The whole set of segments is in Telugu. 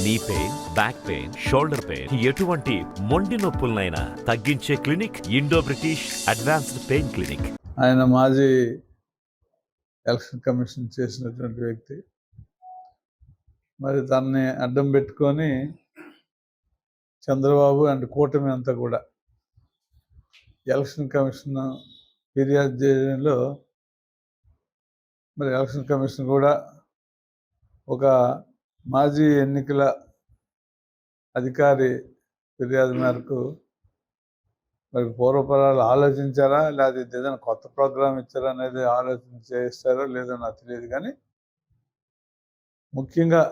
Knee pain, back pain, shoulder pain, ఎటువంటి మొండి నొప్పులనైనా తగ్గించే clinic Indo British advanced pain clinic. ఆయన మాజీ ఎలక్షన్ కమిషన్ చేసినటువంటి వ్యక్తి. మరి తనని అడ్డం పెట్టుకొని చంద్రబాబు అండ్ కూటమి అంతా కూడా ఎలక్షన్ కమిషన్ ఫిర్యాదు చేయడంలో మరి ఎలక్షన్ కమిషన్ కూడా ఒక మాజీ ఎన్నికల అధికారి ఫిర్యాదు మేరకు మరి పూర్వపరాలు ఆలోచించారా, లేకపోతే ఏదైనా కొత్త ప్రోగ్రాం ఇచ్చారా అనేది ఆలోచన చేస్తారో లేదో నాకు తెలియదు. కానీ ముఖ్యంగా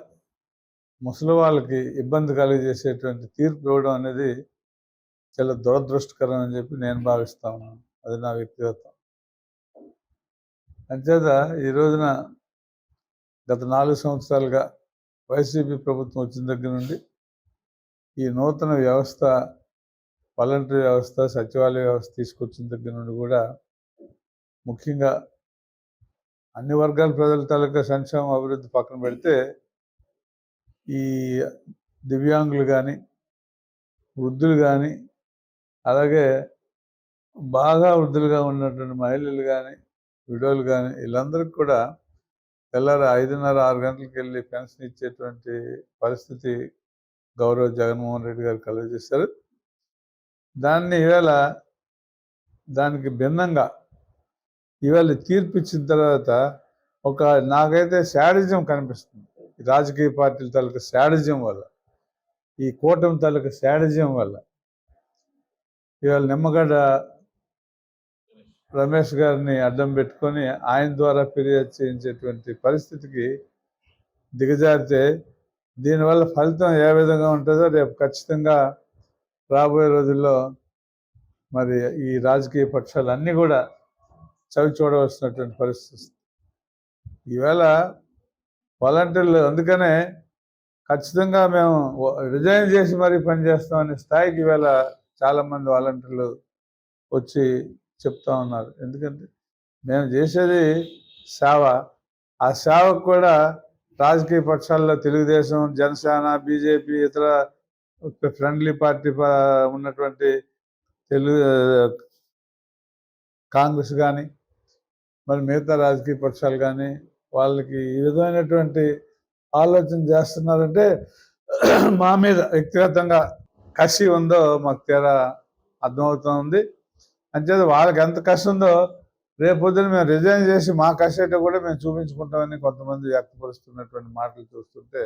ముసలి వాళ్ళకి ఇబ్బంది కలిగజేసేటువంటి తీర్పు ఇవ్వడం అనేది చాలా దురదృష్టకరం అని చెప్పి నేను భావిస్తా ఉన్నాను. అది నా వ్యక్తిగతం. అంచేత ఈ రోజున గత 4 సంవత్సరాలుగా వైసీపీ ప్రభుత్వం వచ్చిన దగ్గర నుండి ఈ నూతన వ్యవస్థ, వాలంటరీ వ్యవస్థ, సచివాలయ వ్యవస్థ తీసుకొచ్చిన దగ్గర నుండి కూడా ముఖ్యంగా అన్ని వర్గాల ప్రజల తాలూకా సంక్షేమ అభివృద్ధి పక్కన పెడితే ఈ దివ్యాంగులు కానీ, వృద్ధులు కానీ, అలాగే బాగా వృద్ధులుగా ఉన్నటువంటి మహిళలు కానీ, విడోలు కానీ, వీళ్ళందరికీ కూడా తెల్లారి 5:30, 6 గంటలకు వెళ్ళి పెన్షన్ ఇచ్చేటువంటి పరిస్థితి గౌరవ జగన్మోహన్ రెడ్డి గారు కలుగజేశారు. దాన్ని దానికి భిన్నంగా ఇవాళ తీర్పు ఇచ్చిన తర్వాత నాకైతే శాడిజం కనిపిస్తుంది. ఈ రాజకీయ పార్టీల తాలూకా శాడిజం వల్ల, ఈ కూటమి తాలూకా శాడిజం వల్ల ఇవాళ నిమ్మగడ్డ రమేష్ గారిని అడ్డం పెట్టుకొని ఆయన ద్వారా ఫిర్యాదు చేయించేటువంటి పరిస్థితికి దిగజారితే దీనివల్ల ఫలితం ఏ విధంగా ఉంటుందో రేపు ఖచ్చితంగా రాబోయే రోజుల్లో మరి ఈ రాజకీయ పక్షాలు అన్నీ కూడా చవి చూడవలసినటువంటి పరిస్థితి. ఈవేళ వాలంటీర్లు అందుకనే ఖచ్చితంగా మేము రిజైన్ చేసి మరీ పనిచేస్తామనే స్థాయికి ఈవేళ చాలామంది వాలంటీర్లు వచ్చి చెప్తా ఉన్నారు. ఎందుకంటే మేము చేసేది సేవ, ఆ సేవకు కూడా రాజకీయ పక్షాల్లో తెలుగుదేశం, జనసేన, బీజేపీ, ఇతర ఫ్రెండ్లీ పార్టీ ఉన్నటువంటి కాంగ్రెస్ కానీ, మరి మిగతా రాజకీయ పక్షాలు కానీ వాళ్ళకి ఈ విధమైనటువంటి ఆలోచన చేస్తున్నారంటే మా మీద వ్యక్తిగతంగా కసి ఉందో మాకు తీరా అర్థమవుతూ ఉంది. అంచేత వాళ్ళకి ఎంత కసి ఉందో రేపొద్దున మేము రిజైన్ చేసి మా కసేట కూడా మేము చూపించుకుంటామని కొంతమంది వ్యక్తపరుస్తున్నటువంటి మాటలు చూస్తుంటే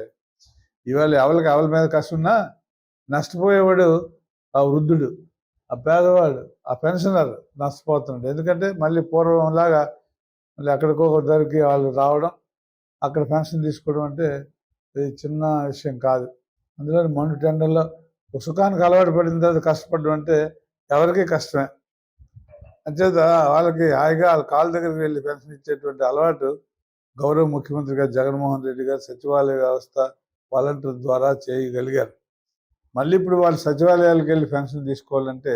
ఇవాళ ఎవరి మీద కసి ఉన్నా నష్టపోయేవాడు ఆ వృద్ధుడు, ఆ పేదవాడు, ఆ పెన్షనర్ నష్టపోతున్నాడు. ఎందుకంటే మళ్ళీ పూర్వంలాగా మళ్ళీ ఎక్కడికో ధరికి వాళ్ళు రావడం, అక్కడ పెన్షన్ తీసుకోవడం అంటే ఇది చిన్న విషయం కాదు. అందులో మండు టెండర్లో సుఖానికి అలవాటు పడిన తర్వాత కష్టపడడం అంటే ఎవరికీ కష్టమే. అంచేత వాళ్ళకి హాయిగా వాళ్ళ కాళ్ళ దగ్గరికి వెళ్ళి పెన్షన్ ఇచ్చేటువంటి అలవాటు గౌరవ ముఖ్యమంత్రి గారు జగన్మోహన్ రెడ్డి గారు సచివాలయ వ్యవస్థ వాలంటీర్ ద్వారా చేయగలిగారు. మళ్ళీ ఇప్పుడు వాళ్ళు సచివాలయాలకు వెళ్ళి పెన్షన్ తీసుకోవాలంటే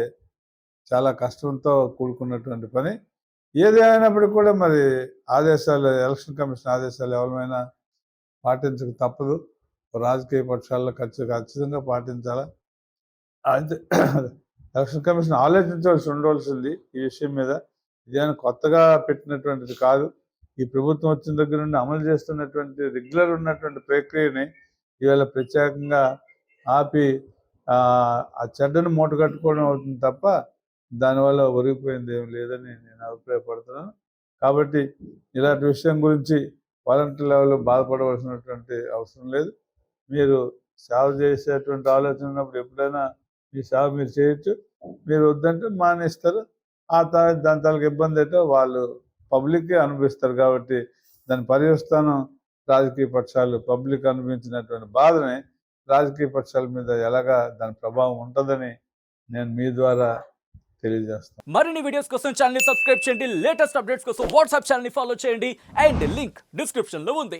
చాలా కష్టంతో కూడుకున్నటువంటి పని. ఏది అయినప్పటికీ కూడా మరి ఆదేశాలు, ఎలక్షన్ కమిషన్ ఆదేశాలు ఎవరైనా పాటించక తప్పదు. రాజకీయ పక్షాల్లో ఖచ్చితంగా పాటించాలా. అయితే ఎలక్షన్ కమిషన్ ఉండవలసింది ఈ విషయం మీద. ఇదేమైనా కొత్తగా పెట్టినటువంటిది కాదు. ఈ ప్రభుత్వం వచ్చిన దగ్గర నుండి అమలు చేస్తున్నటువంటి రెగ్యులర్ ఉన్నటువంటి ప్రక్రియని ఇవాళ ప్రత్యేకంగా ఆపి ఆ చెడ్డను మూట కట్టుకోవడం అవుతుంది తప్ప దానివల్ల ఒరిగిపోయింది ఏం లేదని నేను అభిప్రాయపడుతున్నాను. కాబట్టి ఇలాంటి విషయం గురించి వాలంటీర్ లెవెల్లో బాధపడవలసినటువంటి అవసరం లేదు. మీరు సేవ చేసేటువంటి ఆలోచన ఉన్నప్పుడు ఎప్పుడైనా మీ సేవ మీరు చేయొచ్చు. మీరు వద్దంటే మానేస్తారు. దాని తాలూకు ఇబ్బంది ఏంటో వాళ్ళు పబ్లిక్కే అనుభవిస్తారు. కాబట్టి దాని పర్యవస్థానం రాజకీయ పక్షాలు పబ్లిక్ అనుభవించినటువంటి బాధని రాజకీయ పక్షాల మీద ఎలాగా దాని ప్రభావం ఉంటుందని నేను మీ ద్వారా తెలియజేస్తాను. మరిన్ని వీడియోస్ కోసం ఛానల్ ని సబ్స్క్రైబ్ చేయండి. లేటెస్ట్ అప్డేట్స్ కోసం వాట్సాప్ ఛానల్ ని ఫాలో చేయండి. అండ్ లింక్ డిస్క్రిప్షన్ లో ఉంది.